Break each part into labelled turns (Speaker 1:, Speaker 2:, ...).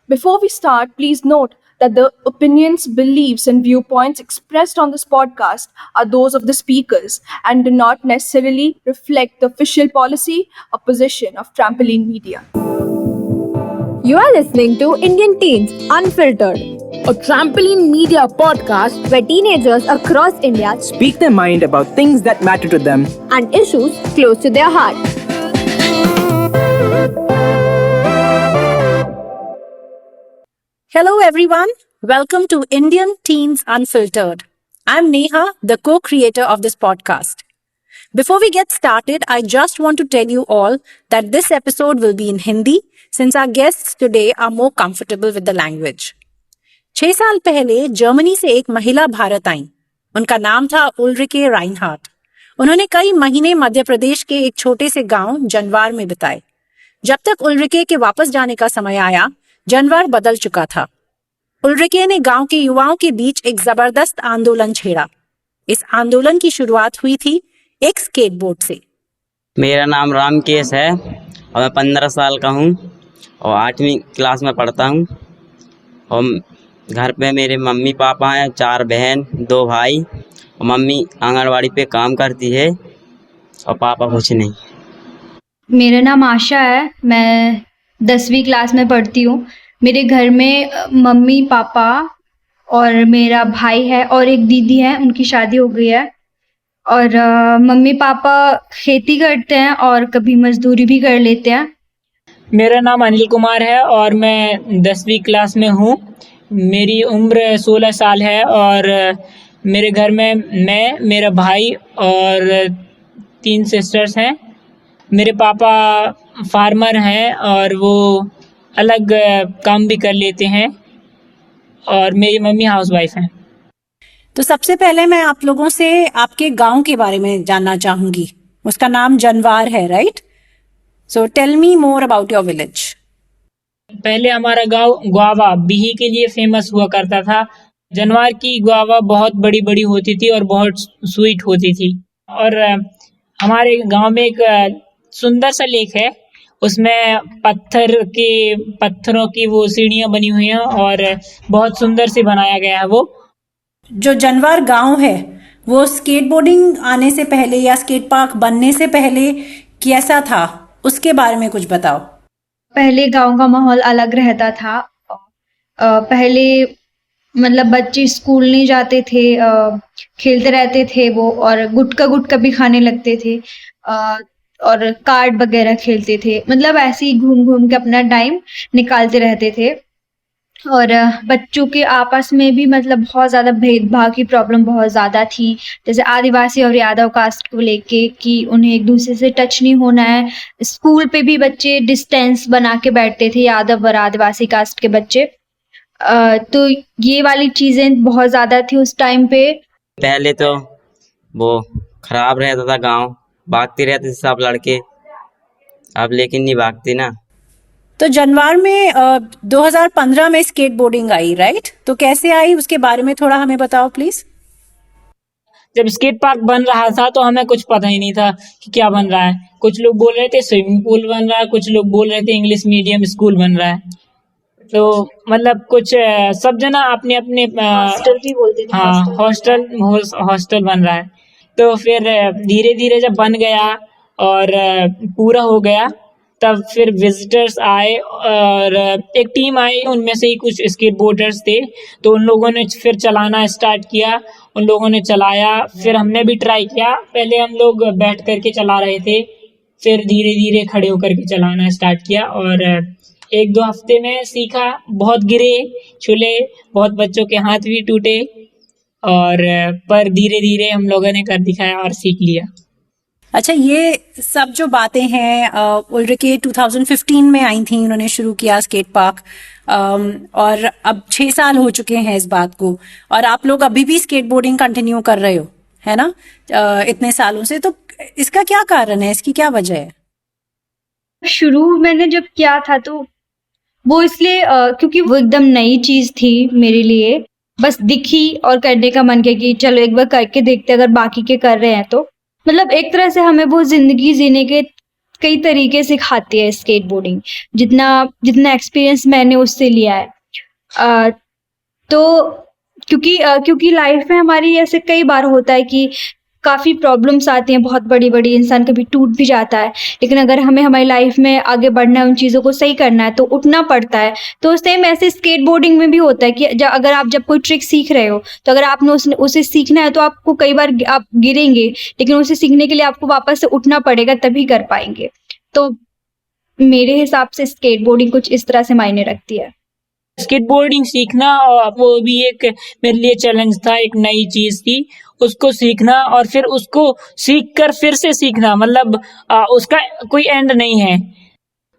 Speaker 1: Before we start, please note that the opinions, beliefs, and viewpoints expressed on this podcast are those of the speakers and do not necessarily reflect the official policy or position of Trampoline Media.
Speaker 2: You are listening to Indian Teens Unfiltered,
Speaker 3: a Trampoline Media podcast
Speaker 2: where teenagers across India
Speaker 4: speak their mind about things that matter to them
Speaker 2: and issues close to their heart.
Speaker 5: Hello everyone, welcome to Indian Teens Unfiltered. I'm Neha, the co-creator of this podcast. Before we get started, I just want to tell you all that this episode will be in Hindi since our guests today are more comfortable with the language. 6 साल पहले Germany से एक महिला भारत आई। उनका नाम था उल्रिके Reinhardt. उन्होंने कई महीने मध्य प्रदेश के एक छोटे से गांव जनवार में बिताए। जब तक उल्रिके के वापस जाने का समय आया, जनवार बदल चुका था। उल्रिके ने गांव के युवाओं के बीच एक जबरदस्त आंदोलन छेड़ा। इस आंदोलन की शुरुआत हुई थी एक स्केटबोर्ड से।
Speaker 6: मेरा नाम रामकेश है और मैं 15 साल का हूँ और 8वीं क्लास में पढ़ता हूँ। और घर पे मेरे मम्मी पापा हैं, 4 बहन 2 भाई और मम्मी आंगनवाड़ी पे काम करती है और पापा कुछ नहीं।
Speaker 7: मेरा नाम आशा है, मैं 10वीं क्लास में पढ़ती हूँ। मेरे घर में मम्मी पापा और मेरा भाई है और एक दीदी है, उनकी शादी हो गई है। और मम्मी पापा खेती करते हैं और कभी मजदूरी भी कर लेते हैं।
Speaker 8: मेरा नाम अनिल कुमार है और मैं 10वीं क्लास में हूँ। मेरी उम्र 16 साल है और मेरे घर में मैं, मेरा भाई और 3 सिस्टर्स हैं। मेरे पापा फार्मर हैं और वो अलग काम भी कर लेते हैं और मेरी मम्मी हाउसवाइफ हैं।
Speaker 5: तो सबसे पहले मैं आप लोगों से आपके गांव के बारे में जानना चाहूंगी। उसका नाम जनवार है, right? So tell me more about your village.
Speaker 8: पहले हमारा गांव गुआवा बिही के लिए फेमस हुआ करता था। जनवार की गुआवा बहुत बड़ी बड़ी होती थी और बहुत स्वीट होती थी। और हमारे गांव में एक सुंदर सा लेक है, उसमें पत्थरों की वो सीढ़ियां बनी हुई हैं और बहुत सुंदर से बनाया गया है। वो
Speaker 5: जो जनवार गांव है वो स्केटबोर्डिंग आने से पहले या स्केट पार्क बनने से पहले कैसा था, उसके बारे में कुछ बताओ।
Speaker 7: पहले गांव का माहौल अलग रहता था। पहले मतलब बच्चे स्कूल नहीं जाते थे, खेलते रहते थे वो, और गुटखा भी खाने लगते थे और कार्ड वगैरह खेलते थे। मतलब ऐसे ही घूम घूम के अपना टाइम निकालते रहते थे। और बच्चों के आपस में भी मतलब बहुत ज़्यादा भेदभाव की प्रॉब्लम बहुत ज़्यादा थी। जैसे आदिवासी और यादव कास्ट को लेके कि उन्हें एक दूसरे से टच नहीं होना है। स्कूल पे भी बच्चे डिस्टेंस बना के बैठते थे, यादव और आदिवासी कास्ट के बच्चे। तो ये वाली चीज़ें बहुत ज़्यादा थी उस टाइम पे।
Speaker 6: पहले तो वो खराब रहता था गांव, भागते रहते थे सब लड़के, अब लेकिन नहीं भागते ना।
Speaker 5: तो जनवार में 2015 में स्केटबोर्डिंग आई, राइट? तो कैसे आई, उसके बारे में थोड़ा हमें बताओ प्लीज।
Speaker 8: जब स्केट पार्क बन रहा था तो हमें कुछ पता ही नहीं था कि क्या बन रहा है। कुछ लोग बोल रहे थे स्विमिंग पूल बन रहा है, कुछ लोग बोल रहे थे इंग्लिश मीडियम स्कूल बन रहा है। तो मतलब कुछ सब जना अपने अपने
Speaker 7: हॉस्टल भी बोलते थे।
Speaker 8: हाँ, हॉस्टल बन रहा है। तो फिर धीरे धीरे जब बन गया और पूरा हो गया, तब फिर विजिटर्स आए और एक टीम आई, उनमें से ही कुछ स्केटबोर्डर्स थे। तो उन लोगों ने फिर चलाना स्टार्ट किया, उन लोगों ने चलाया, फिर हमने भी ट्राई किया। पहले हम लोग बैठ करके चला रहे थे, फिर धीरे धीरे खड़े होकर के चलाना स्टार्ट किया और 1-2 हफ्ते में सीखा। बहुत गिरे छुले, बहुत बच्चों के हाथ भी टूटे और पर धीरे धीरे हम लोगों ने कर दिखाया और सीख लिया।
Speaker 5: अच्छा, ये सब जो बातें हैं उल्रिके 2015 में आई थी, उन्होंने शुरू किया स्केट पार्क और अब 6 साल हो चुके हैं इस बात को, और आप लोग अभी भी स्केटबोर्डिंग कंटिन्यू कर रहे हो, है ना, इतने सालों से। तो इसका क्या कारण है, इसकी क्या वजह है?
Speaker 7: शुरू मैंने जब किया था तो वो इसलिए क्योंकि वो एकदम नई चीज थी मेरे लिए। बस दिखी और करने का मन किया कि चलो एक बार करके देखते, अगर बाकी के कर रहे हैं तो। मतलब एक तरह से हमें वो जिंदगी जीने के कई तरीके सिखाती है स्केट बोर्डिंग, जितना जितना एक्सपीरियंस मैंने उससे लिया है। अ, तो क्योंकि लाइफ में हमारी ऐसे कई बार होता है कि काफ़ी प्रॉब्लम्स आती हैं बहुत बड़ी-बड़ी, इंसान कभी टूट भी जाता है। लेकिन अगर हमें हमारी लाइफ में आगे बढ़ना है, उन चीज़ों को सही करना है तो उठना पड़ता है। तो सेम ऐसे स्केटबोर्डिंग में भी होता है कि अगर आप जब कोई ट्रिक सीख रहे हो, तो अगर आपने उसे सीखना है तो आपको कई बार आप गिरेंगे, लेकिन उसे सीखने के लिए आपको वापस से उठना पड़ेगा तभी कर पाएँगे। तो मेरे हिसाब से स्केटबोर्डिंग कुछ इस तरह से मायने रखती है।
Speaker 8: स्केटबोर्डिंग सीखना वो भी एक मेरे लिए चैलेंज था, एक नई चीज थी उसको सीखना, और फिर उसको सीख कर फिर से सीखना, मतलब उसका कोई एंड नहीं है।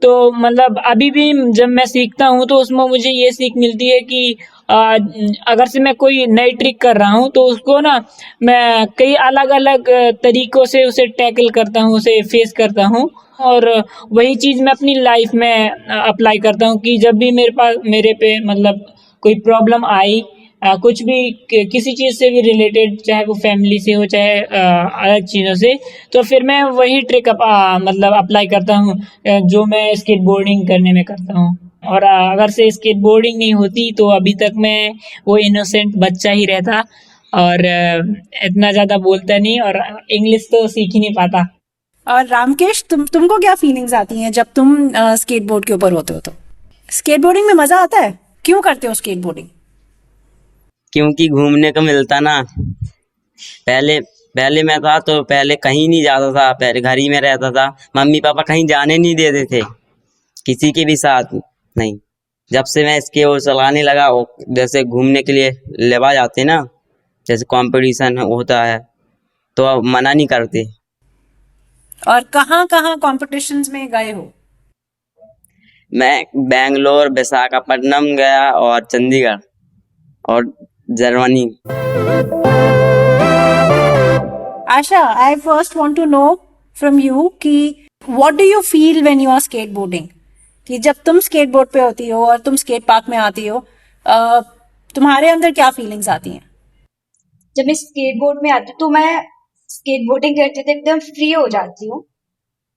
Speaker 8: तो मतलब अभी भी जब मैं सीखता हूँ तो उसमें मुझे ये सीख मिलती है कि अगर से मैं कोई नई ट्रिक कर रहा हूँ तो उसको ना मैं कई अलग अलग तरीकों से उसे टैकल करता हूँ, उसे फेस करता हूँ, और वही चीज़ मैं अपनी लाइफ में अप्लाई करता हूँ कि जब भी मेरे पे मतलब कोई प्रॉब्लम आई, कुछ भी किसी चीज़ से भी रिलेटेड, चाहे वो फैमिली से हो चाहे अलग चीज़ों से, तो फिर मैं वही ट्रिक मतलब अप्लाई करता हूँ जो मैं स्केटबोर्डिंग करने में करता हूँ। और अगर से स्केटबोर्डिंग नहीं होती तो अभी तक मैं वो इनोसेंट बच्चा ही रहता, और इतना ज़्यादा बोलता नहीं, और इंग्लिश तो सीख ही नहीं पाता।
Speaker 5: और रामकेश, तुमको क्या फीलिंग्स आती हैं जब तुम स्केटबोर्ड के ऊपर होते हो? तो स्केटबोर्डिंग में मजा आता है? क्यों करते हो स्केटबोर्डिंग?
Speaker 6: क्योंकि घूमने को मिलता ना। पहले पहले मैं था तो पहले कहीं नहीं जाता था, पहले घर ही में रहता था। मम्मी पापा कहीं जाने नहीं देते थे, किसी के भी साथ नहीं। जब से मैं इसके वो चलाने लगा, वो जैसे घूमने के लिए लेवा जाते ना, जैसे कंपटीशन होता है तो अब मना नहीं करते।
Speaker 5: और कहाँ कहाँ कॉम्पिटिशन्स में गए हो?
Speaker 6: मैं बेंगलोर, विशाखापट्टनम गया और चंडीगढ़ और Germany.
Speaker 5: Asha, I first want to know from you कि what do you feel when you are skateboarding? कि जब तुम स्केटबोर्ड पे होती हो और तुम स्केट पार्क में आती हो, तुम्हारे अंदर क्या फीलिंग्स आती हैं?
Speaker 9: जब मैं स्केटबोर्ड में आती हूँ तो मैं स्केटबोर्डिंग करते थे एकदम फ्री हो जाती हूँ।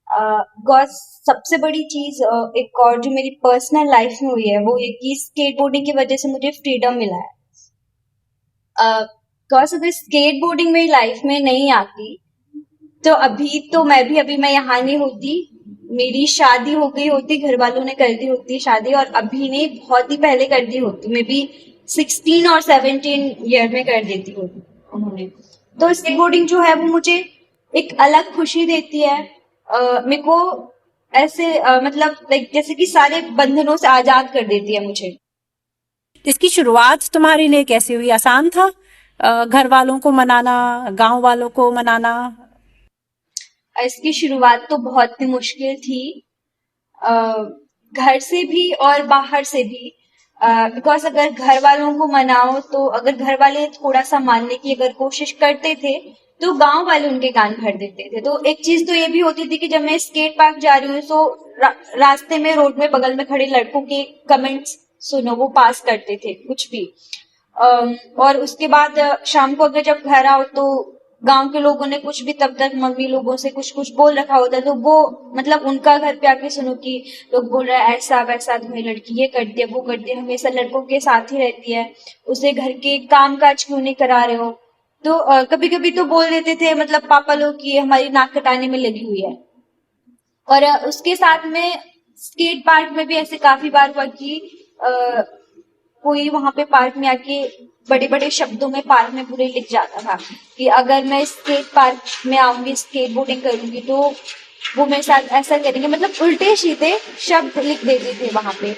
Speaker 9: बिकॉज सबसे बड़ी चीज एक और जो मेरी पर्सनल लाइफ में हुई है वो ये कि स्केटबोर्डिंग की वजह से मुझे फ्रीडम मिला है। बिकॉज अगर स्केटबोर्डिंग मेरी लाइफ में नहीं आती तो अभी मैं यहाँ नहीं होती, मेरी शादी हो गई होती, घर वालों ने कर दी होती शादी, और अभी नहीं बहुत ही पहले कर दी होती, मे बी 16 और 17 ईयर में कर देती होती उन्होंने। तो स्केटबोर्डिंग जो है वो मुझे एक अलग खुशी देती है। मेरे को ऐसे मतलब लाइक जैसे कि सारे बंधनों से आजाद कर देती है मुझे।
Speaker 5: इसकी शुरुआत तुम्हारे लिए कैसे हुई? आसान था घर वालों को मनाना, गांव वालों को मनाना?
Speaker 9: इसकी शुरुआत तो बहुत ही मुश्किल थी, घर से भी और बाहर से भी। बिकॉज अगर घर वालों को मनाओ तो अगर घर वाले थोड़ा सा मानने की अगर कोशिश करते थे तो गांव वाले उनके कान भर देते थे। तो एक चीज तो ये भी होती थी कि जब मैं स्केट पार्क जा रही हूँ तो रास्ते में रोड में बगल में खड़े लड़कों के कमेंट्स सुनो, वो पास करते थे कुछ भी। और उसके बाद शाम को अगर जब घर आओ तो गांव के लोगों ने कुछ भी तब तक मम्मी लोगों से कुछ कुछ बोल रखा होता है, तो वो मतलब उनका घर पे आके सुनो कि लोग बोल रहे हैं ऐसा वैसा, तुम्हें लड़की ये करती है वो करती है, हमेशा लड़कों के साथ ही रहती है, उसे घर के काम काज क्यों नहीं करा रहे हो। तो कभी कभी तो बोल देते थे मतलब पापा लोग कि हमारी नाक कटाने में लगी हुई है। और उसके साथ में स्केट पार्क में भी ऐसे काफी बार हुआ कि कोई वहां पे पार्क में आके बड़े बड़े शब्दों में पार्क में पूरे लिख जाता था कि अगर मैं स्केट पार्क में आऊंगी, स्केटबोर्डिंग करूंगी तो वो मेरे साथ ऐसा करेंगे, मतलब उल्टे सीधे शब्द लिख देते थे वहां पे।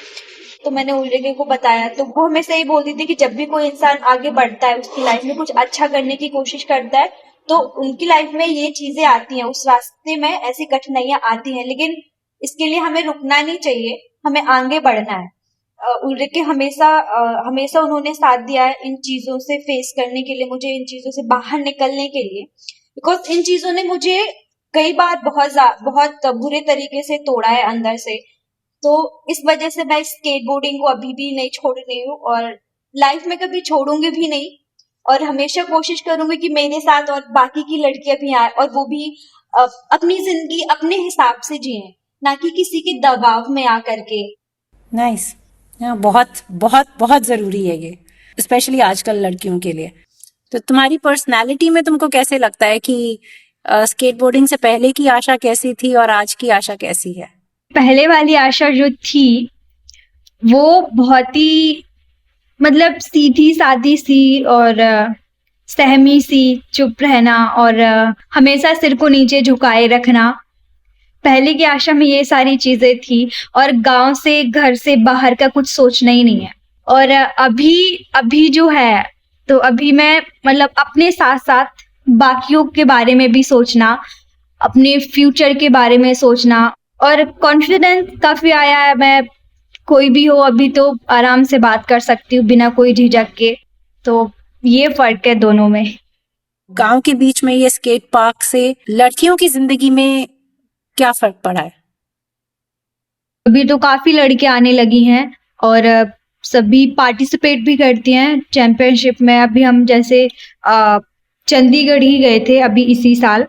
Speaker 9: तो मैंने उन जगह को बताया तो वो हमेशा ही बोलती थी कि जब भी कोई इंसान आगे बढ़ता है, उसकी लाइफ में कुछ अच्छा करने की कोशिश करता है, तो उनकी लाइफ में ये चीजें आती हैं, उस रास्ते में ऐसी कठिनाइयां आती हैं, लेकिन इसके लिए हमें रुकना नहीं चाहिए, हमें आगे बढ़ना है। उल्लेख हमेशा उन्होंने साथ दिया है इन चीजों से फेस करने के लिए, मुझे इन चीजों से बाहर निकलने के लिए। बिकॉज इन चीजों ने मुझे कई बार बहुत बुरे तरीके से तोड़ा है अंदर से। तो इस वजह से मैं स्केटबोर्डिंग को अभी भी नहीं छोड़ रही हूँ और लाइफ में कभी छोड़ूंगी भी नहीं, और हमेशा कोशिश करूंगी कि मेरे साथ और बाकी की लड़कियां भी आए और वो भी अपनी जिंदगी अपने हिसाब से जिए, ना कि किसी के दबाव में आकर के।
Speaker 5: नाइस। बहुत बहुत बहुत जरूरी है ये, स्पेशली आजकल लड़कियों के लिए। तो तुम्हारी पर्सनालिटी में तुमको कैसे लगता है कि स्केटबोर्डिंग से पहले की आशा कैसी थी और आज की आशा कैसी है?
Speaker 7: पहले वाली आशा जो थी वो बहुत ही मतलब सीधी सादी सी और सहमी सी, चुप रहना और हमेशा सिर को नीचे झुकाए रखना। पहले की आशा में ये सारी चीजें थी और गांव से, घर से बाहर का कुछ सोचना ही नहीं है। और अभी जो है, तो अभी मैं मतलब अपने साथ साथ बाकियों के बारे में भी सोचना, अपने फ्यूचर के बारे में सोचना, और कॉन्फिडेंस काफी आया है। मैं कोई भी हो अभी तो आराम से बात कर सकती हूँ बिना कोई झिझक के। तो ये फर्क है दोनों में।
Speaker 5: गांव के बीच में ये स्केट पार्क से लड़कियों की जिंदगी में क्या फर्क पड़ा है?
Speaker 7: अभी तो काफी लड़कियां आने लगी हैं और सभी पार्टिसिपेट भी करती हैं चैंपियनशिप में। अभी हम जैसे चंडीगढ़ ही गए थे अभी इसी साल,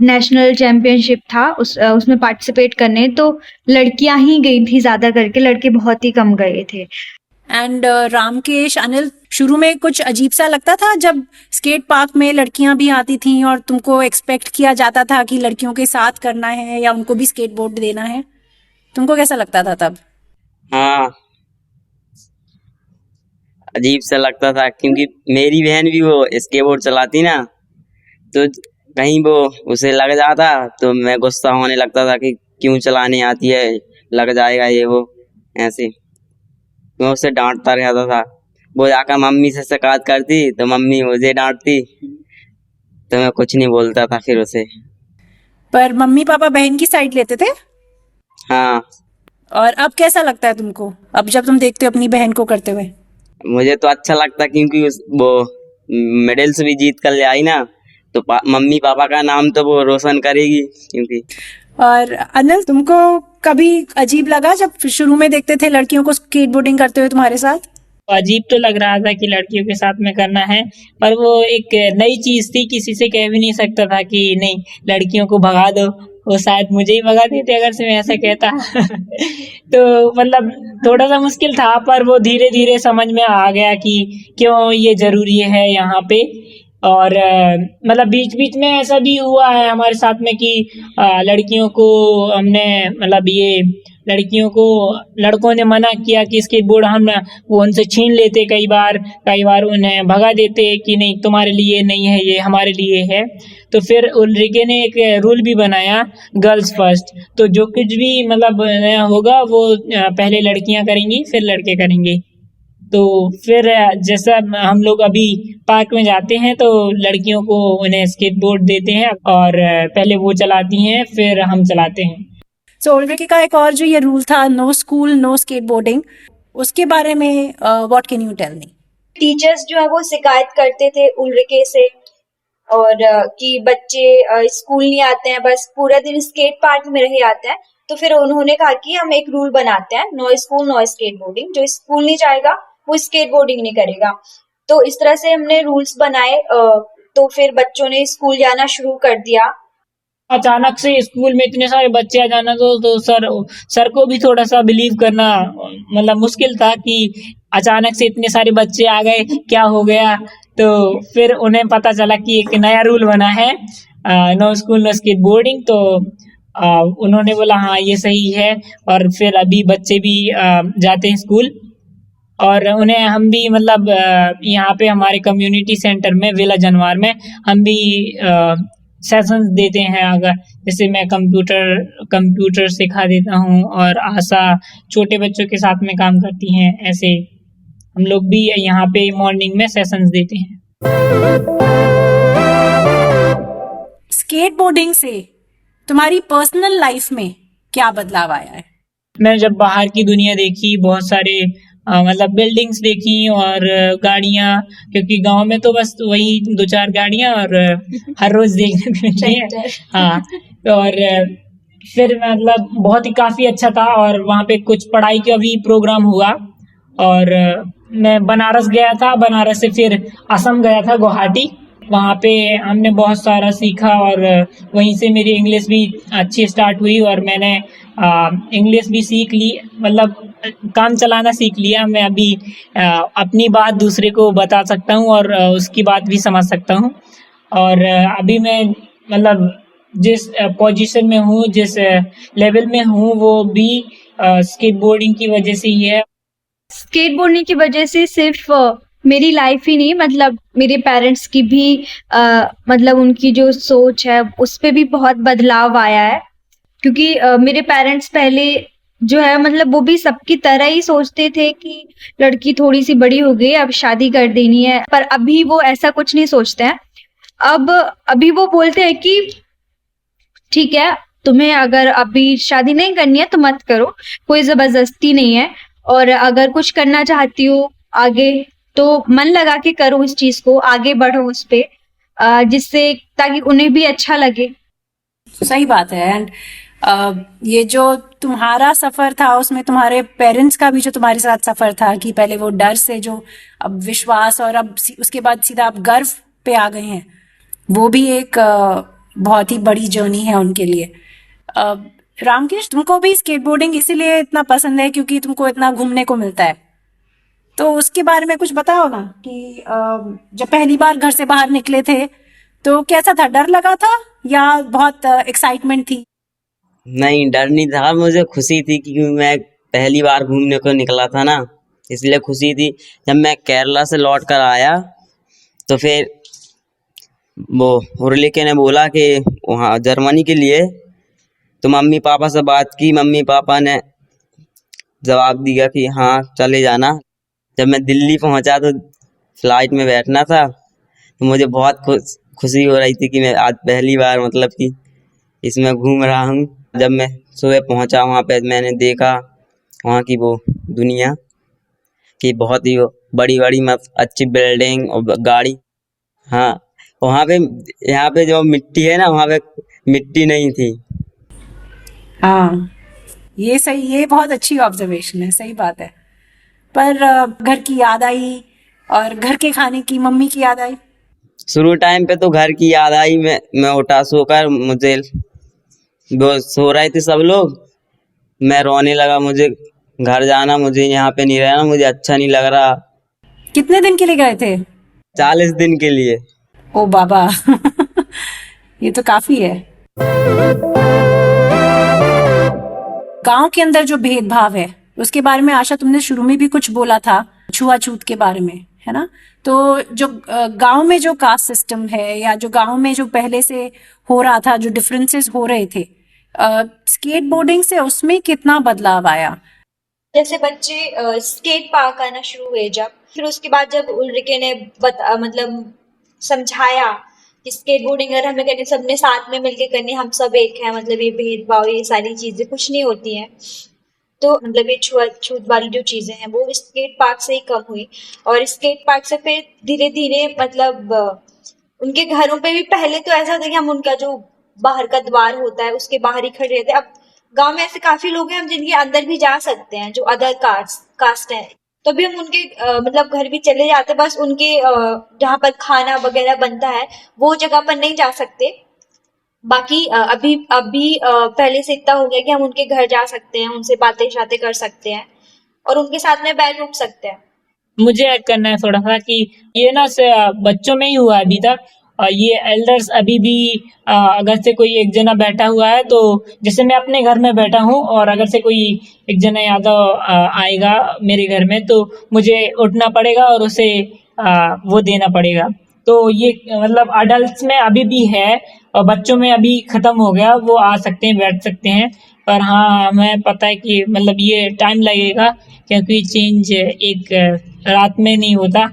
Speaker 7: नेशनल चैंपियनशिप था, उसमें पार्टिसिपेट करने, तो लड़कियां ही गई थी ज्यादा करके, लड़के बहुत ही कम गए थे।
Speaker 5: एंड रामकेश, अनिल, शुरू में कुछ अजीब सा लगता था जब स्केट पार्क में लड़कियां भी आती थीं और तुमको एक्सपेक्ट किया जाता था कि लड़कियों के साथ करना है या उनको भी स्केटबोर्ड देना है? तुमको कैसा लगता था तब?
Speaker 6: हाँ, अजीब सा लगता था क्योंकि मेरी बहन भी वो स्केटबोर्ड चलाती ना, तो कहीं वो उसे लग जाता तो मैं गुस्सा होने लगता था कि क्यों चलाने आती है, लग जाएगा ये वो, ऐसे मैं उसे डांटता रहता था। वो जाकर मम्मी से शिकायत करती तो मम्मी मुझे डांटती, तो मैं कुछ नहीं बोलता था फिर उसे।
Speaker 5: पर मम्मी पापा बहन की साइड लेते थे?
Speaker 6: हाँ।
Speaker 5: और अब कैसा लगता है तुमको, अब जब तुम देखते हो अपनी बहन को करते हुए?
Speaker 6: मुझे तो अच्छा लगता क्योंकि वो मेडल्स भी जीत कर ले आई ना, तो मम्मी पापा का नाम तो वो रोशन करेगी क्योंकि।
Speaker 5: और अनिल, तुमको कभी अजीब लगा जब शुरू में देखते थे लड़कियों को स्केटबोर्डिंग करते हुए तुम्हारे साथ?
Speaker 8: अजीब तो लग रहा था कि लड़कियों के साथ में करना है, पर वो एक नई चीज थी, किसी से कह भी नहीं सकता था कि नहीं लड़कियों को भगा दो, वो शायद मुझे ही भगा देते अगर से मैं ऐसा कहता। तो मतलब थोड़ा सा मुश्किल था, पर वो धीरे धीरे समझ में आ गया कि क्यों ये जरूरी है यहाँ पे। और मतलब बीच बीच में ऐसा भी हुआ है हमारे साथ में कि लड़कियों को हमने मतलब ये लड़कियों को लड़कों ने मना किया कि स्केटबोर्ड हम वो उनसे छीन लेते, कई बार उन्हें भगा देते कि नहीं तुम्हारे लिए नहीं है, ये हमारे लिए है। तो फिर उल्रिके ने एक रूल भी बनाया, गर्ल्स फर्स्ट। तो जो कुछ भी मतलब नया होगा वो पहले लड़कियां करेंगी फिर लड़के करेंगे। तो फिर जैसा हम लोग अभी पार्क में जाते हैं तो लड़कियों को उन्हें स्केटबोर्ड देते हैं और पहले वो चलाती हैं फिर हम चलाते हैं।
Speaker 5: सो उल्रिके का एक और जो ये रूल था, नो स्कूल नो स्केटबोर्डिंग, उसके बारे में what can you tell me?
Speaker 9: Teachers जो है वो शिकायत करते थे उल्रिके से, और कि बच्चे स्कूल नहीं आते हैं, बस पूरा दिन स्केट पार्क में रह आते हैं। तो फिर उन्होंने कहा कि हम एक रूल बनाते हैं, नो स्कूल नो स्केटबोर्डिंग। जो स्कूल नहीं जाएगा वो स्केटबोर्डिंग नहीं करेगा। तो इस तरह से हमने रूल्स बनाए, तो फिर बच्चों ने स्कूल जाना शुरू कर दिया।
Speaker 8: अचानक से स्कूल में इतने सारे बच्चे आ जाना तो सर को भी थोड़ा सा बिलीव करना मतलब मुश्किल था कि अचानक से इतने सारे बच्चे आ गए, क्या हो गया। तो फिर उन्हें पता चला कि एक नया रूल बना है, नो स्कूल नो स्केटबोर्डिंग। तो उन्होंने बोला हाँ ये सही है, और फिर अभी बच्चे भी जाते हैं स्कूल। और उन्हें हम भी मतलब यहाँ पे हमारे कम्युनिटी सेंटर में विला जनवार में हम भी सेशंस देते हैं। अगर जैसे मैं कंप्यूटर सिखा देता हूँ और आशा छोटे बच्चों के साथ में काम करती हैं, ऐसे हम लोग भी यहाँ पे मॉर्निंग में सेशंस देते हैं।
Speaker 5: स्केटबोर्डिंग से तुम्हारी पर्सनल लाइफ में क्या बदलाव आया है?
Speaker 8: मैंने जब बाहर की दुनिया देखी, बहुत सारे मतलब बिल्डिंग्स देखी और गाड़ियां, क्योंकि गांव में तो बस वही 2-4 गाड़ियां और हर रोज देखने को मिलती है। हाँ, और फिर मतलब बहुत ही काफी अच्छा था। और वहाँ पे कुछ पढ़ाई का भी प्रोग्राम हुआ, और मैं बनारस गया था, बनारस से फिर असम गया था, गुवाहाटी। वहाँ पे हमने बहुत सारा सीखा और वहीं से मेरी इंग्लिश भी अच्छी स्टार्ट हुई और मैंने इंग्लिश भी सीख ली, मतलब काम चलाना सीख लिया। मैं अभी अपनी बात दूसरे को बता सकता हूँ और उसकी बात भी समझ सकता हूँ। और अभी मैं मतलब जिस पोजीशन में हूँ, जिस लेवल में हूँ, वो भी स्केटबोर्डिंग की वजह से ही है।
Speaker 7: स्केटबोर्डिंग की वजह से सिर्फ मेरी लाइफ ही नहीं, मतलब मेरे पेरेंट्स की भी मतलब उनकी जो सोच है उस पे भी बहुत बदलाव आया है। क्योंकि मेरे पेरेंट्स पहले जो है मतलब वो भी सबकी तरह ही सोचते थे कि लड़की थोड़ी सी बड़ी हो गई, अब शादी कर देनी है, पर अभी वो ऐसा कुछ नहीं सोचते हैं। अभी वो बोलते हैं कि ठीक है, तुम्हें अगर अभी शादी नहीं करनी है तो मत करो, कोई जबरदस्ती नहीं है, और अगर कुछ करना चाहती हो आगे तो मन लगा के करो, इस चीज को आगे बढ़ो उस पे, जिससे ताकि उन्हें भी अच्छा लगे।
Speaker 5: सही बात है। एंड ये जो तुम्हारा सफर था उसमें तुम्हारे पेरेंट्स का भी जो तुम्हारे साथ सफर था कि पहले वो डर से जो अब विश्वास और अब उसके बाद सीधा आप गर्व पे आ गए हैं, वो भी एक बहुत ही बड़ी जर्नी है उनके लिए। रामकेश, तुमको भी स्केटबोर्डिंग इसीलिए इतना पसंद है क्योंकि तुमको इतना घूमने को मिलता है, तो उसके बारे में कुछ बताओ ना कि जब पहली बार घर से बाहर निकले थे तो कैसा था? डर लगा था या बहुत एक्साइटमेंट थी?
Speaker 6: नहीं, डर नहीं था, मुझे खुशी थी क्योंकि मैं पहली बार घूमने को निकला था ना, इसलिए खुशी थी। जब मैं केरला से लौट कर आया तो फिर वो उर्लिके ने बोला कि वहाँ जर्मनी के लिए, तो मम्मी पापा से बात की, मम्मी पापा ने जवाब दिया कि हाँ चले जाना। जब मैं दिल्ली पहुँचा तो फ्लाइट में बैठना था, तो मुझे बहुत खुशी हो रही थी कि मैं आज पहली बार मतलब कि इसमें घूम रहा हूँ। जब मैं सुबह पहुँचा वहाँ पे मैंने देखा वहाँ की वो दुनिया कि बहुत ही बड़ी बड़ी अच्छी बिल्डिंग और गाड़ी। हाँ, वहाँ पे यहाँ पे जो मिट्टी है ना, वहाँ पे मिट्टी नहीं थी।
Speaker 5: हाँ, ये सही, ये बहुत अच्छी ऑब्जर्वेशन है, सही बात है। पर घर की याद आई और घर के खाने की, मम्मी की याद आई?
Speaker 6: शुरू टाइम पे तो घर की याद आई। मैं उठा सोकर, मुझे वो सो रहे थे सब लोग, मैं रोने लगा, मुझे घर जाना, मुझे यहाँ पे नहीं रहना, मुझे अच्छा नहीं लग रहा।
Speaker 5: कितने दिन के लिए गए थे?
Speaker 6: 40 दिन के लिए।
Speaker 5: ओ बाबा ये तो काफी है। गांव के अंदर जो भेदभाव है उसके बारे में आशा तुमने शुरू में भी कुछ बोला था, छुआछूत के बारे में, है ना? तो जो गांव में जो कास्ट सिस्टम है या जो गांव में जो पहले से हो रहा था, जो डिफरेंसेस हो रहे थे, स्केटबोर्डिंग से उसमें कितना बदलाव आया?
Speaker 9: जैसे बच्चे स्केट पार्क आना शुरू हुए जब, फिर उसके बाद जब उल्रिके ने मतलब समझाया कि स्केटबोर्डिंग अगर हमें करनी, सबने साथ में मिलके करनी, हम सब एक हैं, मतलब ये भेदभाव, ये सारी चीजें कुछ नहीं होती हैं, तो मतलब ये छूत वाली जो चीजें हैं वो स्केट पार्क से ही कम हुई। और स्केट पार्क से फिर धीरे धीरे मतलब उनके घरों पे भी पहले तो ऐसा होता कि हम उनका जो बाहर का द्वार होता है उसके बाहर ही खड़े रहते। अब गांव में ऐसे काफी लोग हैं हम जिनके अंदर भी जा सकते हैं, जो अदर कास्ट है, तो भी हम उनके मतलब घर भी चले जाते, बस उनके जहाँ पर खाना वगैरह बनता है वो जगह पर नहीं जा सकते। बाकी अभी पहले से इतना हो गया कि हम उनके घर जा सकते हैं, उनसे बातें शातें कर सकते हैं और उनके साथ में बैठ उठ सकते हैं।
Speaker 8: मुझे ऐड करना है थोड़ा सा कि ये ना बच्चों में ही हुआ अभी तक, ये एल्डर्स अभी भी अगर से कोई एक जना बैठा हुआ है, तो जैसे मैं अपने घर में बैठा हूँ और अगर से कोई एक जना यादव आएगा मेरे घर में तो मुझे उठना पड़ेगा और उसे वो देना पड़ेगा। तो ये मतलब अडल्ट्स में अभी भी है और बच्चों में अभी खत्म हो गया, वो आ सकते हैं, बैठ सकते हैं। पर हाँ, हमें पता है कि मतलब ये टाइम लगेगा क्योंकि चेंज एक रात में नहीं होता।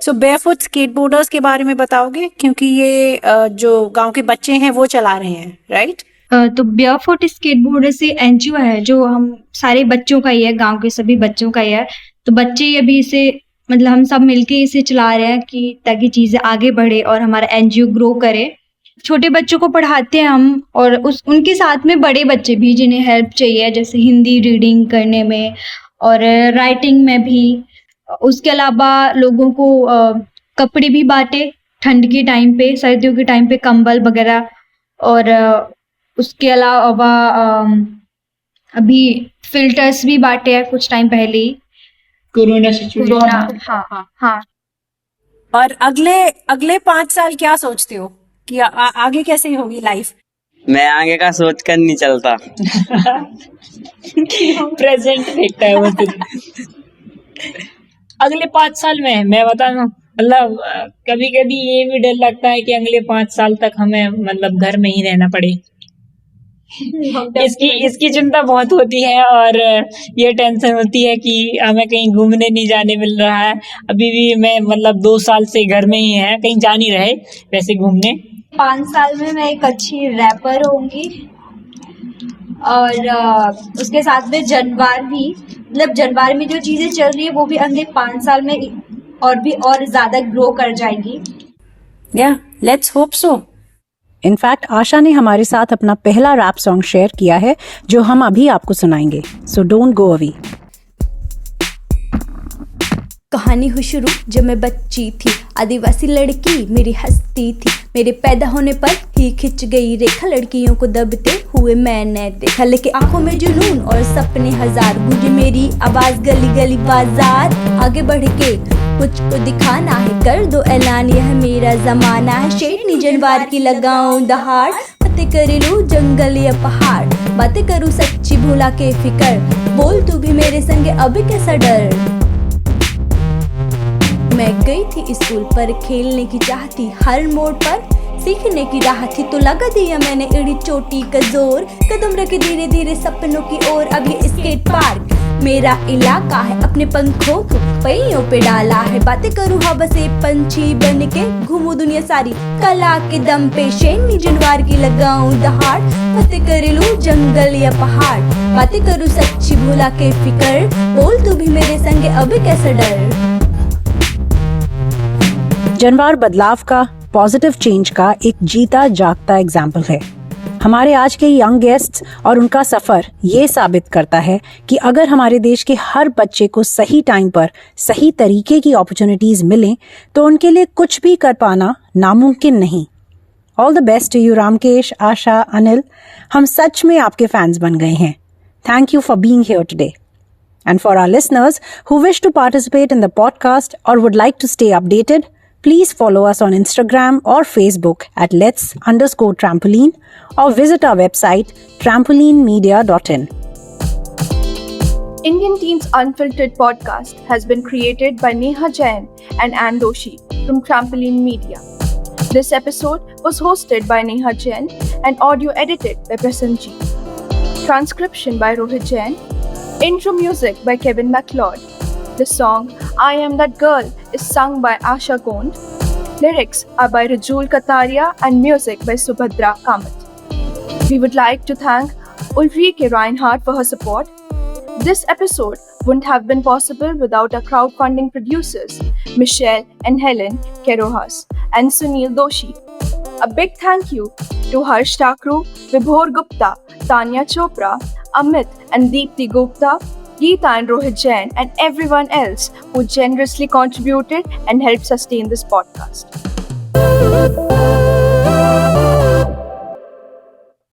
Speaker 5: सो बेयरफुट स्केटबोर्डर्स के बारे में बताओगे, क्योंकि ये जो गांव के बच्चे हैं वो चला रहे हैं, राइट?
Speaker 7: तो बेयरफुट स्केटबोर्डर से एनजीओ है जो हम सारे बच्चों का ही है, गांव के सभी बच्चों का ही है। तो बच्चे अभी इसे मतलब हम सब मिलके इसे चला रहे हैं कि ताकि चीजें आगे बढ़े और हमारा एनजीओ ग्रो करे। छोटे बच्चों को पढ़ाते हैं हम और उनके साथ में बड़े बच्चे भी जिन्हें हेल्प चाहिए, जैसे हिंदी रीडिंग करने में और राइटिंग में भी, उसके अलावा लोगों को कपड़े भी बांटे, ठंड के टाइम पे, सर्दियों के टाइम पे कंबल वगैरह। और उसके अलावा अभी फिल्टर्स भी बांटे हैं कुछ टाइम पहले ही।
Speaker 8: Corona situation.
Speaker 7: हाँ हाँ।
Speaker 5: और अगले अगले 5 साल क्या सोचते हो कि आगे कैसे होगी लाइफ?
Speaker 6: मैं आगे का सोच कर नहीं चलता।
Speaker 8: प्रेजेंट देखता है वो तो। अगले 5 साल में मैं बता दूं, मतलब कभी कभी ये भी डर लगता है कि अगले 5 साल तक हमें मतलब घर में ही रहना पड़े। इसकी चिंता बहुत होती है, और ये टेंशन होती है कि हमें कहीं घूमने नहीं जाने मिल रहा है। अभी भी मैं मतलब 2 साल से घर में ही है, कहीं जा नहीं रहे वैसे घूमने।
Speaker 9: 5 साल में मैं एक अच्छी रैपर होंगी, और उसके साथ में जनवार भी, मतलब जनवार में जो चीजें चल रही है वो भी अगले 5 साल में और ज्यादा ग्रो कर जाएंगी।
Speaker 5: या लेट्स होप सो।
Speaker 10: इनफैक्ट आशा ने हमारे साथ अपना पहला रैप सॉन्ग शेयर किया है जो हम अभी आपको सुनाएंगे। So don't go away.
Speaker 11: कहानी हुई शुरू जब मैं बच्ची थी, आदिवासी लड़की मेरी हस्ती थी। मेरे पैदा होने पर ही खिंच गई रेखा, लड़कियों को दबते हुए मैंने देखा। लेके आंखों में जुनून और सपने हजार, गूंजे मेरी आवाज गली गली बाजार। आगे बढ़ के मुझको दिखाना है, कर दो ऐलान यह मेरा जमाना है। शेरनी जनवार की लगाऊं दहाड़, बातें कर लूं जंगल या पहाड़। बातें करूं सच्ची भूला के फिकर, बोल तू भी मेरे संगे अभी कैसा डर। मैं गई थी स्कूल पर खेलने की चाहती, हर मोड़ पर सीखने की राह थी। तो लगा दिया मैंने एड़ी चोटी का जोर, कदम रखे धीरे धीरे सपनों की ओर। अब ये स्केट पार्क मेरा इलाका है, अपने पंखों को पहियों पे डाला है। बातें करूँ हवा से पंछी बन के, घूमूं दुनिया सारी कला के दम पे। शेरनी जनवार की लगाऊं दहाड़, बातें कर लूं जंगल या पहाड़। बातें करूँ सच्ची भूला के फिकर, बोल तू भी मेरे संगे अभी कैसा डर।
Speaker 10: जनवार बदलाव का, पॉजिटिव चेंज का एक जीता जागता एग्जाम्पल है। हमारे आज के यंग गेस्ट्स और उनका सफर ये साबित करता है कि अगर हमारे देश के हर बच्चे को सही टाइम पर सही तरीके की अपॉर्चुनिटीज मिलें तो उनके लिए कुछ भी कर पाना नामुमकिन नहीं। All the best to you Ramkesh, Asha, Anil. हम सच में आपके फैंस बन गए हैं। Thank you for being here today. And for our listeners who wish to participate in the podcast or would like to stay updated, please follow us on Instagram or Facebook at lets_trampoline or visit our website trampolinemedia.in.
Speaker 1: Indian Teens Unfiltered podcast has been created by Neha Jain and Ann Doshi from Trampoline Media. This episode was hosted by Neha Jain and audio edited by Prasanji. Transcription by Rohit Jain. Intro music by Kevin MacLeod. The song I Am That Girl is sung by Asha Gond. Lyrics are by Rajul Kataria and music by Subhadra Kamath. We would like to thank Ulrike Reinhardt for her support. This episode wouldn't have been possible without our crowdfunding producers, Michelle and Helen Kerohas and Sunil Doshi. A big thank you to Harsh Thakru, Vibhor Gupta, Tanya Chopra, Amit and Deepthi Gupta, Geeta and Rohit Jain, and everyone else who generously contributed and helped sustain this podcast.